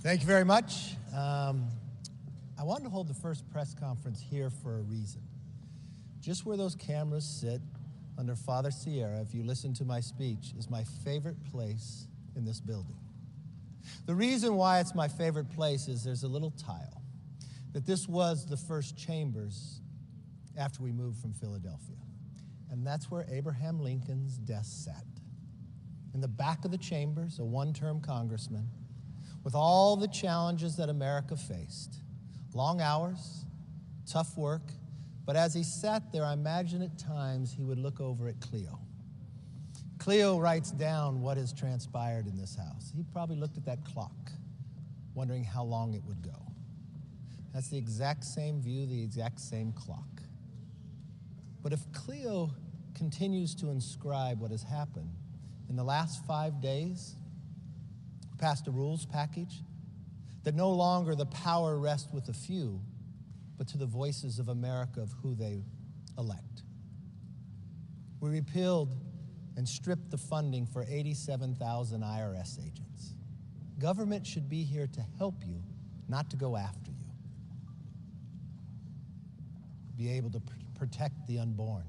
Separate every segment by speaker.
Speaker 1: Thank you very much. I wanted to hold the first press conference here for a reason. Just where those cameras sit under Father Sierra, if you listen to my speech, is my favorite place in this building. The reason why it's my favorite place is there's a little tile that this was the first chambers after we moved from Philadelphia. And that's where Abraham Lincoln's desk sat. In the back of the chambers, a one-term congressman, with all the challenges that America faced. Long hours, tough work, but as he sat there, I imagine at times he would look over at Cleo. Cleo writes down what has transpired in this house. He probably looked at that clock, wondering how long it would go. That's the exact same view, the exact same clock. But if Cleo continues to inscribe what has happened, in the last 5 days, we passed a rules package that no longer the power rests with a few, but to the voices of America of who they elect. We repealed and stripped the funding for 87,000 IRS agents. Government should be here to help you, not to go after you. Be able to protect the unborn.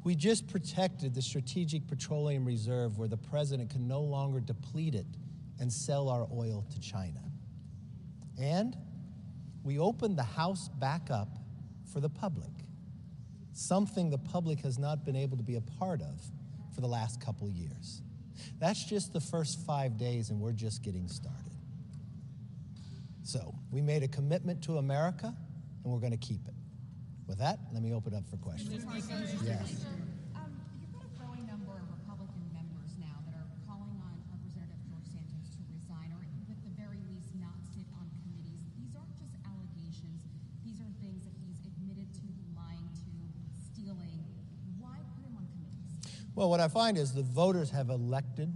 Speaker 1: We just protected the Strategic Petroleum Reserve where the president can no longer deplete it and sell our oil to China. And we opened the House back up for the public, something the public has not been able to be a part of for the last couple years. That's just the first 5 days, and we're just getting started. So we made a commitment to America, and we're going to keep it. With that, let me open up for questions. Yes.
Speaker 2: You've got a growing number of Republican members now that are calling on Representative George Santos to resign, or at the very least not sit on committees. These aren't just allegations. These are things that he's admitted to, lying to, stealing. Why put him on committees?
Speaker 1: Well, what I find is the voters have elected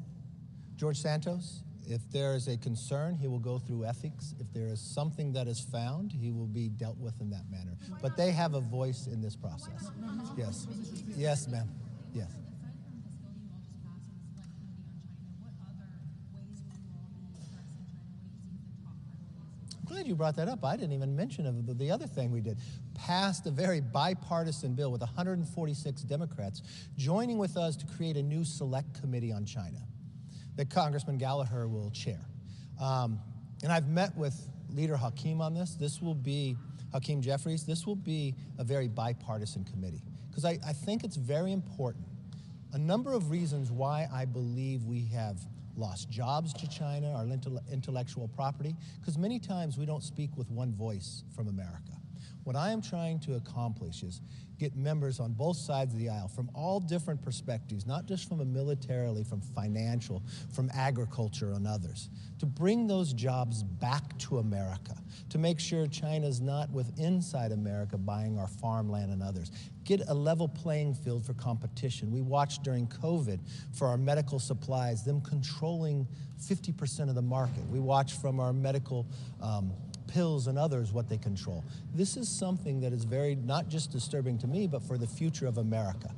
Speaker 1: George Santos. If there is a concern, he will go through ethics. If there is something that is found, he will be dealt with in that manner. But they have a voice in this process. Yes. Yes, ma'am. Yes.
Speaker 2: Aside from this bill you all just passed and the select committee on China, what other ways will you all be addressing China? What do you see as the top priorities?
Speaker 1: I'm glad you brought that up. I didn't even mention the other thing we did. Passed a very bipartisan bill with 146 Democrats joining with us to create a new select committee on China that Congressman Gallagher will chair. And I've met with Leader Hakeem on this. This will be, Hakeem Jeffries, this will be a very bipartisan committee. Because I think it's very important. A number of reasons why I believe we have lost jobs to China, our intellectual property, because many times we don't speak with one voice from America. What I am trying to accomplish is get members on both sides of the aisle from all different perspectives, not just from a militarily, from financial, from agriculture and others, to bring those jobs back to America, to make sure China's not with inside America buying our farmland and others. Get a level playing field for competition. We watched during COVID for our medical supplies, them controlling 50% of the market. We watched from our medical pills and others what they control. This is something that is very, not just disturbing to me, but for the future of America.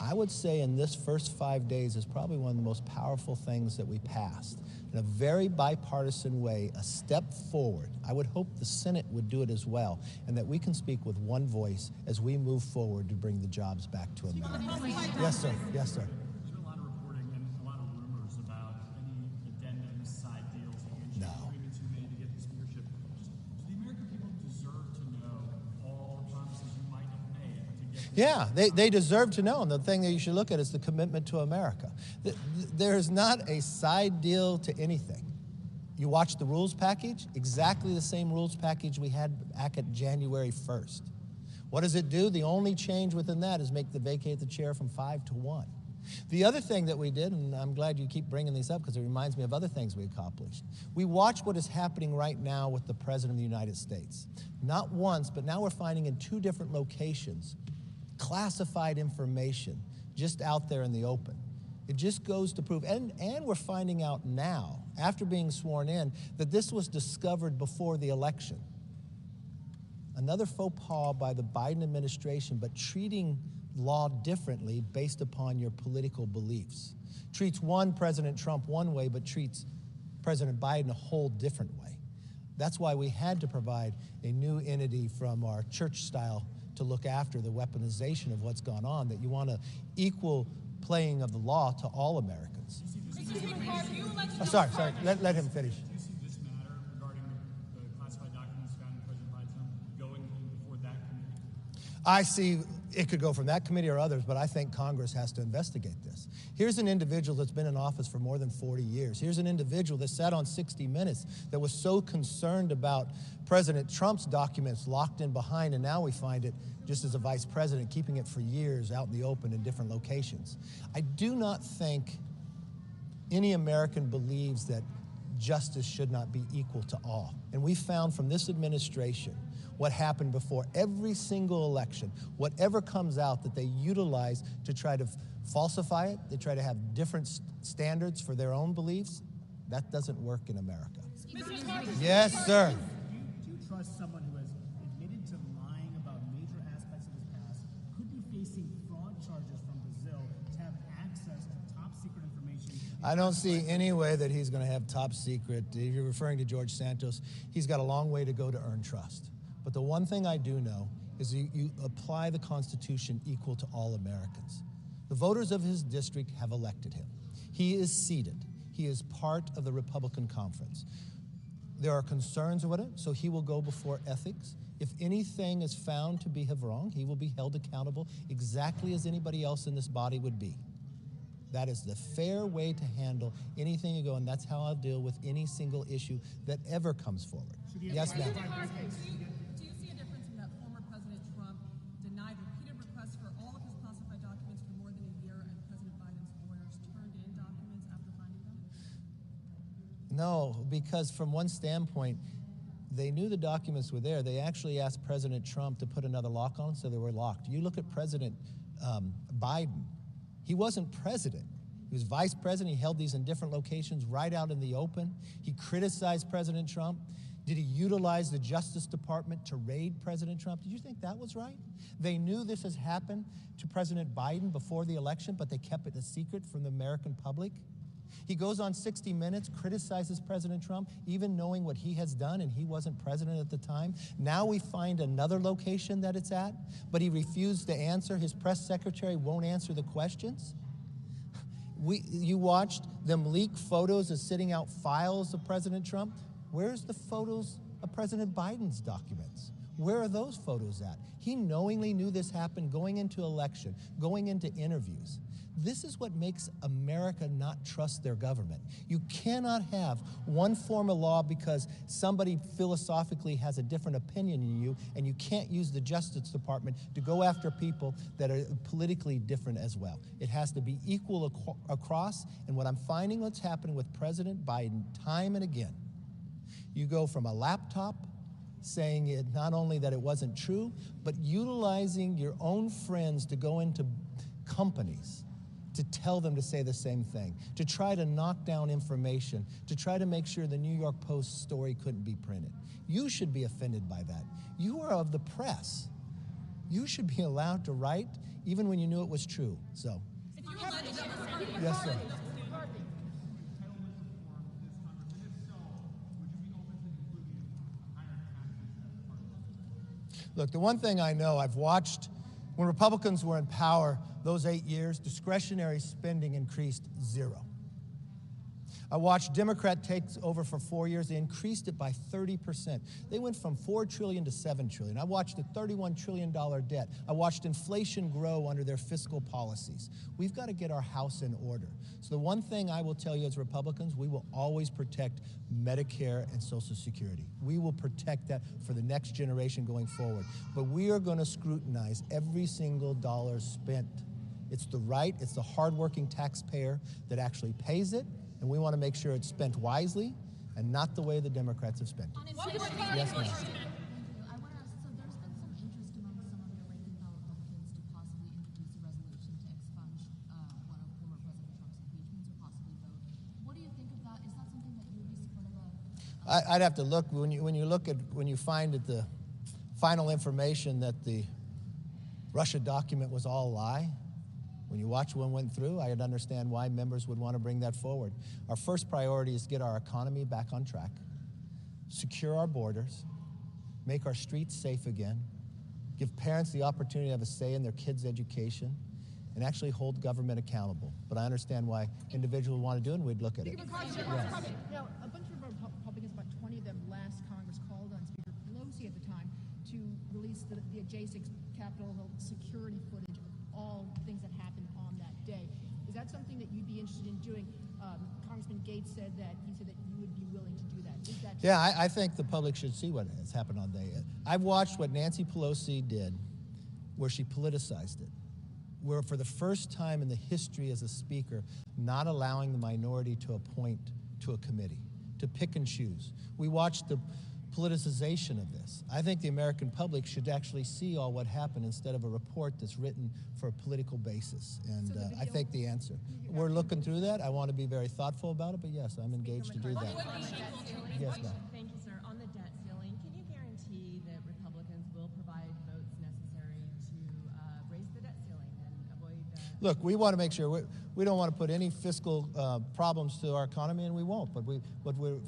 Speaker 1: I would say in this first 5 days is probably one of the most powerful things that we passed. In a very bipartisan way, a step forward. I would hope the Senate would do it as well, and that we can speak with one voice as we move forward to bring the jobs back to America. Yes, sir. Yes, sir.
Speaker 3: There's been a lot of reporting and a lot of rumors about any addendums, side deals, handshake agreements you made to get the speakership. Do the American people deserve to know all the promises you might have made to get?
Speaker 1: Yeah, they deserve to know. And the thing that you should look at is the commitment to America. There is not a side deal to anything. You watch the rules package, exactly the same rules package we had back at January 1st. What does it do? The only change within that is make the vacate the chair from 5 to 1. The other thing that we did, and I'm glad you keep bringing these up because it reminds me of other things we accomplished. We watch what is happening right now with the President of the United States. Not once, but now we're finding in 2 different locations classified information just out there in the open. It just goes to prove, and we're finding out now, after being sworn in, that this was discovered before the election. Another faux pas by the Biden administration, but treating law differently based upon your political beliefs. Treats one President Trump one way, but treats President Biden a whole different way. That's why we had to provide a new entity from our church style to look after the weaponization of what's gone on, that you want an equal playing of the law to all Americans. Sorry, let him finish.
Speaker 3: Do you see this matter regarding the classified documents found in President Biden's home going before that committee?
Speaker 1: I see it could go from that committee or others, but I think Congress has to investigate this. Here's an individual that's been in office for more than 40 years. Here's an individual that sat on 60 Minutes that was so concerned about President Trump's documents locked in behind, and now we find it just as a vice president, keeping it for years out in the open in different locations. I do not think any American believes that justice should not be equal to all. And we found from this administration what happened before every single election, whatever comes out that they utilize to try to falsify it, they try to have different standards for their own beliefs, that doesn't work in America. Yes, sir.
Speaker 4: Do you trust someone who has admitted to lying about major aspects of his past, could be facing fraud charges from Brazil, to have access to top secret information?
Speaker 1: I don't see any way that he's going to have top secret. If you're referring to George Santos, he's got a long way to go to earn trust. But the one thing I do know is you apply the Constitution equal to all Americans. The voters of his district have elected him. He is seated. He is part of the Republican conference. There are concerns with it, so he will go before ethics. If anything is found to be wrong, he will be held accountable exactly as anybody else in this body would be. That is the fair way to handle anything you go, and that's how I'll deal with any single issue that ever comes forward. Yes, ma'am.
Speaker 2: Do you see a difference in that former President Trump denied repeated requests for all of his classified documents for more than a year, and President Biden's lawyers turned in documents after finding them?
Speaker 1: No, because from one standpoint, they knew the documents were there. They actually asked President Trump to put another lock on them, so they were locked. You look at President Biden. He wasn't president. He was vice president. He held these in different locations right out in the open. He criticized President Trump. Did he utilize the Justice Department to raid President Trump? Did you think that was right? They knew this has happened to President Biden before the election, but they kept it a secret from the American public. He goes on 60 Minutes, criticizes President Trump, even knowing what he has done, and he wasn't president at the time. Now we find another location that it's at, but he refused to answer. His press secretary won't answer the questions. You watched them leak photos of sitting out files of President Trump. Where's the photos of President Biden's documents? Where are those photos at? He knowingly knew this happened going into election, going into interviews. This is what makes America not trust their government. You cannot have one form of law because somebody philosophically has a different opinion than you, and you can't use the Justice Department to go after people that are politically different as well. It has to be equal across, and what I'm finding what's happening with President Biden time and again, you go from a laptop saying it not only that it wasn't true, but utilizing your own friends to go into companies to tell them to say the same thing, to try to knock down information, to try to make sure the New York Post story couldn't be printed. You should be offended by that. You are of the press. You should be allowed to write even when you knew it was true. So, yes, sir. Look, the one thing I know, I've watched when Republicans were in power those 8 years, discretionary spending increased 0. I watched Democrat take over for 4 years. They increased it by 30%. They went from $4 trillion to $7 trillion. I watched a $31 trillion debt. I watched inflation grow under their fiscal policies. We've got to get our house in order. So the one thing I will tell you as Republicans, we will always protect Medicare and Social Security. We will protect that for the next generation going forward. But we are going to scrutinize every single dollar spent. It's the it's the hardworking taxpayer that actually pays it. And we want to make sure it's spent wisely and not the way the Democrats have spent it. Yes, ma'am.
Speaker 5: I want to ask, so there's been some interest among some of your ranking-power Republicans to possibly introduce a resolution to expunge one of former President Trump's impeachments or possibly vote. What do you think of that? Is that something that you would be supportive of?
Speaker 1: I'd have to look. When you find that the final information that the Russia document was all a lie, When you watch what went through, I would understand why members would want to bring that forward. Our first priority is to get our economy back on track, secure our borders, make our streets safe again, give parents the opportunity to have a say in their kids' education, and actually hold government accountable. But I understand why individuals want to do it, and we'd look at it.
Speaker 6: Now, a bunch of Republicans, about 20 of them last Congress, called on Speaker Pelosi at the time to release the J6 Capitol Hill security footage of all things that happened on that day. Is that something that you'd be interested in doing? Congressman Gates said that you would be willing to do that. Is that
Speaker 1: Yeah, I think the public should see what has happened on day. I've watched what Nancy Pelosi did, where she politicized it, where for the first time in the history as a speaker, not allowing the minority to appoint to a committee, to pick and choose. We watched the politicization of this. I think the American public should actually see all what happened instead of a report that's written for a political basis. And I think the answer. We're looking through that. I want to be very thoughtful about it, but yes, I'm engaged to do that. Yes, ma'am.
Speaker 7: Thank you, sir. On the debt ceiling, can you guarantee that Republicans will provide votes necessary to raise the debt ceiling and avoid
Speaker 1: Look, we want to make sure we don't want to put any fiscal problems to our economy, and we won't. But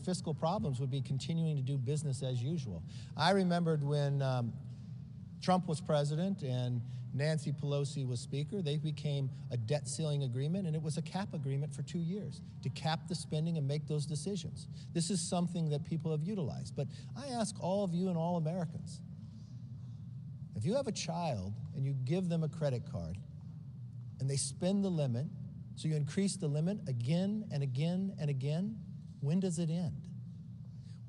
Speaker 1: fiscal problems would be continuing to do business as usual. I remembered when Trump was president and Nancy Pelosi was speaker, they became a debt ceiling agreement, and it was a cap agreement for 2 years to cap the spending and make those decisions. This is something that people have utilized. But I ask all of you and all Americans, if you have a child and you give them a credit card and they spend the limit, so you increase the limit again and again and again, when does it end?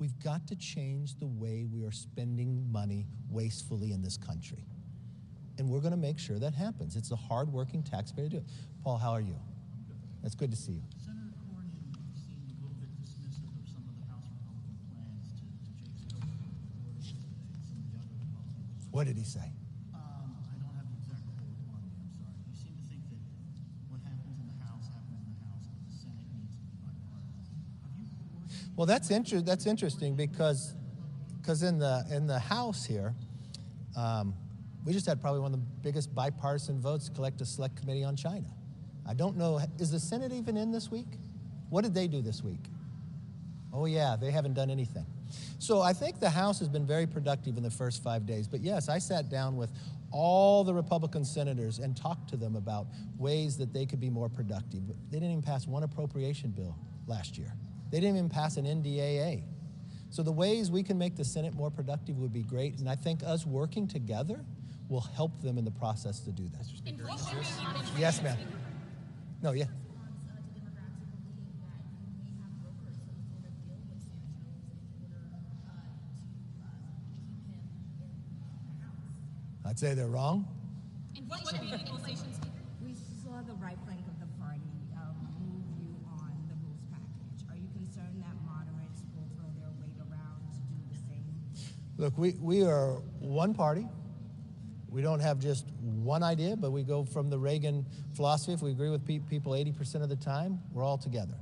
Speaker 1: We've got to change the way we are spending money wastefully in this country. And we're going to make sure that happens. It's a hard-working taxpayer to do it. Paul, how are you? It's good to see you.
Speaker 8: Senator Cornyn seemed a little bit dismissive of some of the House Republican plans to take over the floor today, some of the other Republicans.
Speaker 1: What did he say?
Speaker 8: I don't have the exact quote on me, I'm sorry. You seem to think that what happens in the House happens in the House, but the Senate needs to be bipartisan. Have you coordinated?
Speaker 1: Well, that's interesting because in the House here, we just had probably one of the biggest bipartisan votes to collect a select committee on China. I don't know, is the Senate even in this week? What did they do this week? Oh yeah, they haven't done anything. So I think the House has been very productive in the first 5 days. But yes, I sat down with all the Republican senators and talked to them about ways that they could be more productive. They didn't even pass one appropriation bill last year. They didn't even pass an NDAA. So the ways we can make the Senate more productive would be great. And I think us working together will help them in the process to do that. Mr. Speaker, yes, ma'am. No, yeah. I'd say they're wrong.
Speaker 2: And what should be the negotiation, Speaker?
Speaker 9: We saw the right flank of the party move you on the rules package. Are you concerned that moderates will throw their weight around to do the same?
Speaker 1: Look, we are one party. We don't have just one idea, but we go from the Reagan philosophy. If we agree with people 80% of the time, we're all together.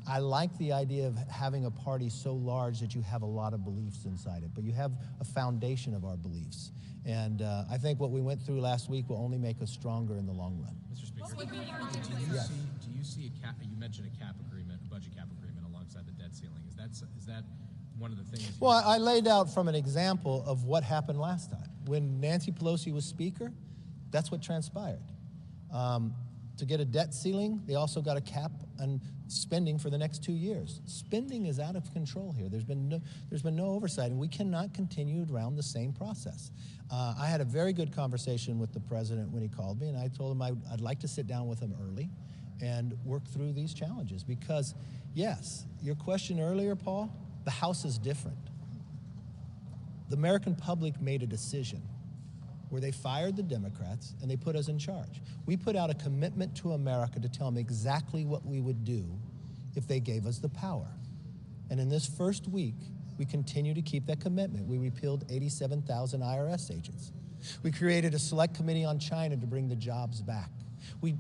Speaker 1: I like the idea of having a party so large that you have a lot of beliefs inside it, but you have a foundation of our beliefs. And I think what we went through last week will only make us stronger in the long run.
Speaker 10: Mr. Speaker, do you see a cap? You mentioned a cap agreement, a budget cap agreement alongside the debt ceiling. Is that one of the things?
Speaker 1: Well, I laid out from an example of what happened last time. When Nancy Pelosi was speaker, that's what transpired. To get a debt ceiling, they also got a cap on spending for the next 2 years. Spending is out of control here. There's been no oversight, and we cannot continue around the same process. I had a very good conversation with the president when he called me, and I told him I'd like to sit down with him early and work through these challenges because, yes, your question earlier, Paul, the House is different. The American public made a decision where they fired the Democrats and they put us in charge. We put out a commitment to America to tell them exactly what we would do if they gave us the power. And in this first week, we continue to keep that commitment. We repealed 87,000 IRS agents. We created a select committee on China to bring the jobs back. We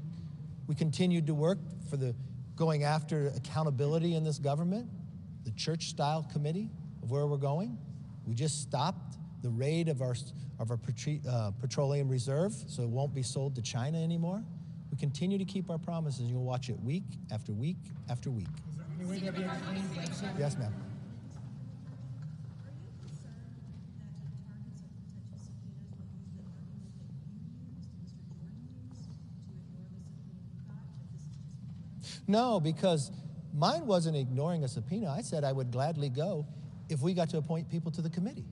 Speaker 1: continued to work for the going after accountability in this government, the church-style committee of where we're going. We just stopped the raid of our petroleum reserve, so it won't be sold to China anymore. We continue to keep our promises. You'll watch it week after week after week.
Speaker 4: Is there any way there'll be a clean Brexit?
Speaker 1: Yes, ma'am. No, because mine wasn't ignoring a subpoena. I said I would gladly go if we got to appoint people to the committee.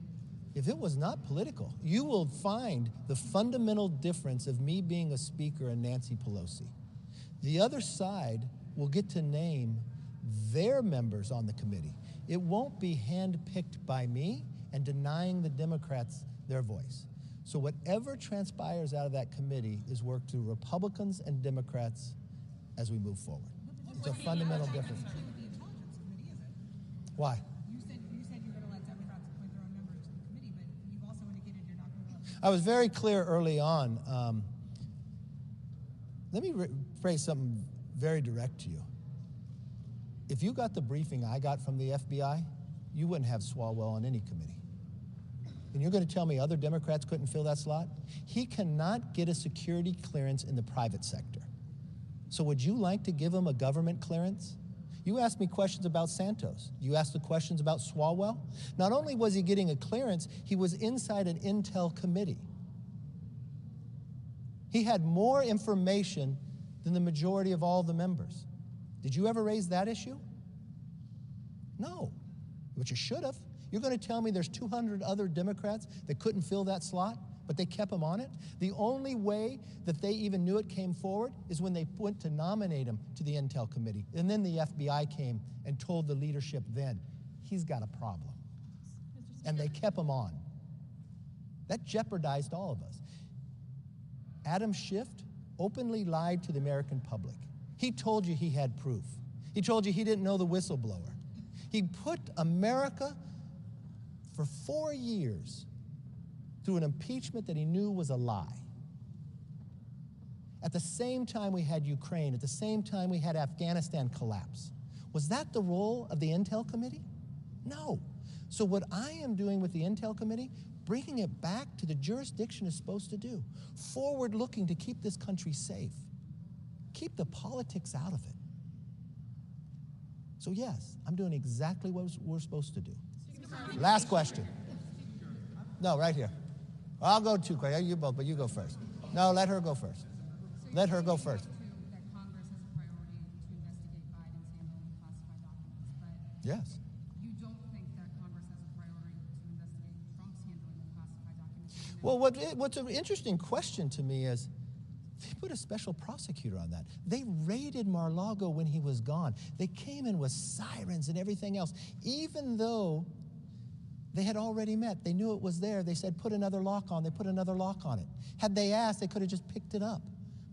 Speaker 1: If it was not political, you will find the fundamental difference of me being a speaker and Nancy Pelosi. The other side will get to name their members on the committee. It won't be handpicked by me and denying the Democrats their voice. So whatever transpires out of that committee is worked through Republicans and Democrats as we move forward. It's a fundamental difference. Why?
Speaker 2: You said you're going to let Democrats appoint their own members to the committee, but you've also indicated you're not going to let.
Speaker 1: I was very clear early on. Let me phrase something very direct to you. If you got the briefing I got from the FBI, you wouldn't have Swalwell on any committee. And you're going to tell me other Democrats couldn't fill that slot? He cannot get a security clearance in the private sector. So would you like to give him a government clearance? You asked me questions about Santos. You asked the questions about Swalwell. Not only was he getting a clearance, he was inside an intel committee. He had more information than the majority of all the members. Did you ever raise that issue? No, but you should have. You're going to tell me there's 200 other Democrats that couldn't fill that slot, but they kept him on it? The only way that they even knew it came forward is when they went to nominate him to the Intel Committee. And then the FBI came and told the leadership then, he's got a problem. And they kept him on. That jeopardized all of us. Adam Schiff openly lied to the American public. He told you he had proof. He told you he didn't know the whistleblower. He put America for 4 years through an impeachment that he knew was a lie. At the same time we had Ukraine, at the same time we had Afghanistan collapse. Was that the role of the Intel Committee? No. So what I am doing with the Intel Committee, bringing it back to the jurisdiction it's supposed to do. Forward-looking to keep this country safe. Keep the politics out of it. So yes, I'm doing exactly what we're supposed to do. Last question. No, right here. I'll go too quick. You both, but you go first. No, let her go first. Let her go first.
Speaker 2: That Congress has a priority to investigate Biden's handling of classified documents, but
Speaker 1: Yes.
Speaker 2: you don't think that Congress has a priority to investigate Trump's handling of classified documents?
Speaker 1: Well, what's an interesting question to me is, they put a special prosecutor on that. They raided Mar-a-Lago when he was gone. They came in with sirens and everything else. Even though they had already met, they knew it was there. They said, put another lock on. They put another lock on it. Had they asked, they could have just picked it up.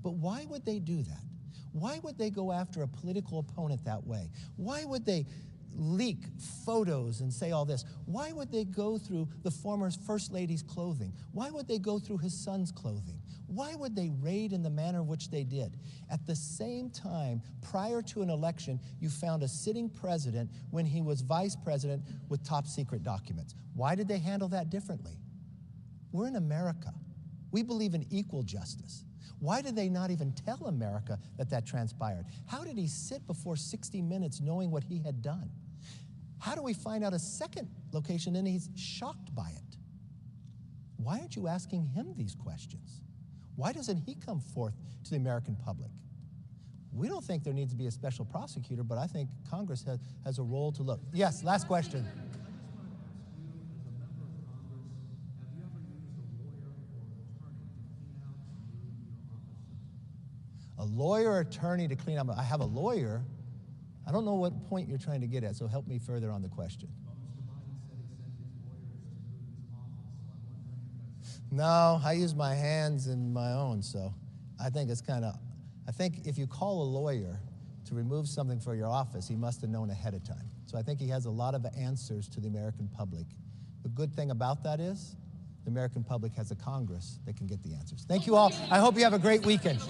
Speaker 1: But why would they do that? Why would they go after a political opponent that way? Why would they leak photos and say all this? Why would they go through the former First Lady's clothing? Why would they go through his son's clothing? Why would they raid in the manner in which they did? At the same time, prior to an election, you found a sitting president when he was vice president with top secret documents. Why did they handle that differently? We're in America. We believe in equal justice. Why did they not even tell America that that transpired? How did he sit before 60 Minutes knowing what he had done? How do we find out a second location and he's shocked by it? Why aren't you asking him these questions? Why doesn't he come forth to the American public? We don't think there needs to be a special prosecutor, but I think Congress has a role to look. Yes, last question. A lawyer or attorney to clean up? I have a lawyer. I don't know what point you're trying to get at, so help me further on the question. No, I use my hands and my own, so I think it's I think if you call a lawyer to remove something for your office, he must have known ahead of time. So I think he has a lot of answers to the American public. The good thing about that is the American public has a Congress that can get the answers. Thank you all. I hope you have a great weekend.